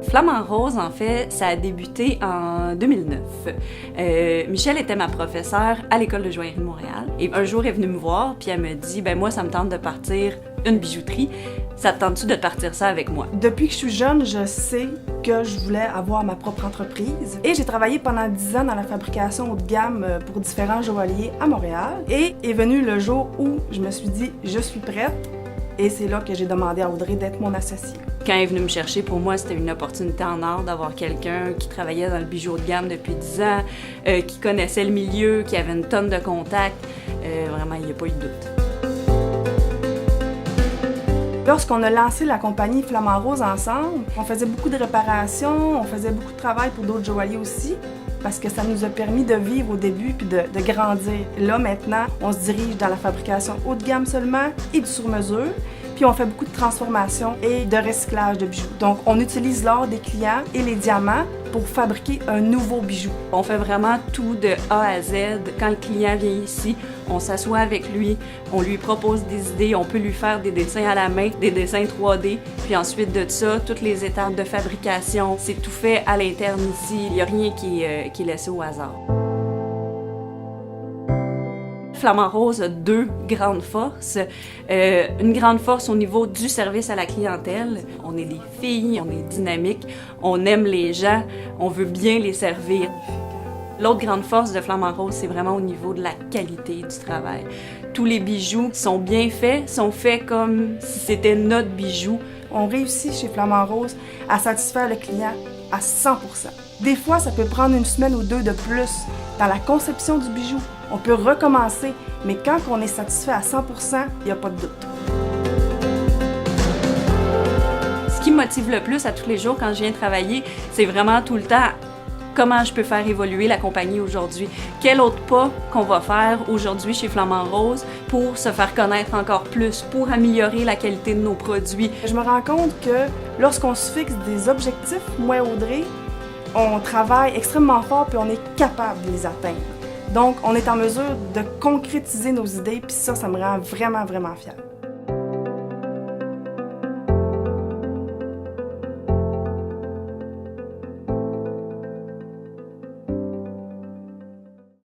Flamant Rose, en fait, ça a débuté en 2009. Michelle était ma professeure à l'École de joaillerie de Montréal. Et un jour, elle est venue me voir, puis elle me dit « Ben moi, ça me tente de partir une bijouterie. Ça te tente-tu de partir ça avec moi? » Depuis que je suis jeune, je sais que je voulais avoir ma propre entreprise. Et j'ai travaillé pendant 10 ans dans la fabrication haut de gamme pour différents joailliers à Montréal. Et est venu le jour où je me suis dit « Je suis prête ». Et c'est là que j'ai demandé à Audrey d'être mon associée. Quand elle est venue me chercher, pour moi, c'était une opportunité en or d'avoir quelqu'un qui travaillait dans le bijou haut de gamme depuis 10 ans, qui connaissait le milieu, qui avait une tonne de contacts. Vraiment, il n'y a pas eu de doute. Lorsqu'on a lancé la compagnie Flamant Rose ensemble, on faisait beaucoup de réparations, on faisait beaucoup de travail pour d'autres joailliers aussi, parce que ça nous a permis de vivre au début puis de grandir. Là, maintenant, on se dirige dans la fabrication haut de gamme seulement et du sur-mesure, puis on fait beaucoup de transformation et de recyclage de bijoux. Donc, on utilise l'or des clients et les diamants pour fabriquer un nouveau bijou. On fait vraiment tout de A à Z. Quand le client vient ici, on s'assoit avec lui, on lui propose des idées, on peut lui faire des dessins à la main, des dessins 3D, puis ensuite de ça, toutes les étapes de fabrication, c'est tout fait à l'interne ici. Il n'y a rien qui est laissé au hasard. Flamant Rose a deux grandes forces. Une grande force au niveau du service à la clientèle. On est des filles, on est dynamique, on aime les gens, on veut bien les servir. L'autre grande force de Flamant Rose, c'est vraiment au niveau de la qualité du travail. Tous les bijoux sont bien faits, sont faits comme si c'était notre bijou. On réussit chez Flamant Rose à satisfaire le client à 100%. Des fois, ça peut prendre une semaine ou deux de plus dans la conception du bijou. On peut recommencer, mais quand on est satisfait à 100%, il n'y a pas de doute. Ce qui me motive le plus à tous les jours quand je viens travailler, c'est vraiment tout le temps comment je peux faire évoluer la compagnie aujourd'hui. Quel autre pas qu'on va faire aujourd'hui chez Flamant Rose pour se faire connaître encore plus, pour améliorer la qualité de nos produits. Je me rends compte que lorsqu'on se fixe des objectifs, moi et Audrey, on travaille extrêmement fort puis on est capable de les atteindre. Donc, on est en mesure de concrétiser nos idées, puis ça me rend vraiment, vraiment fière.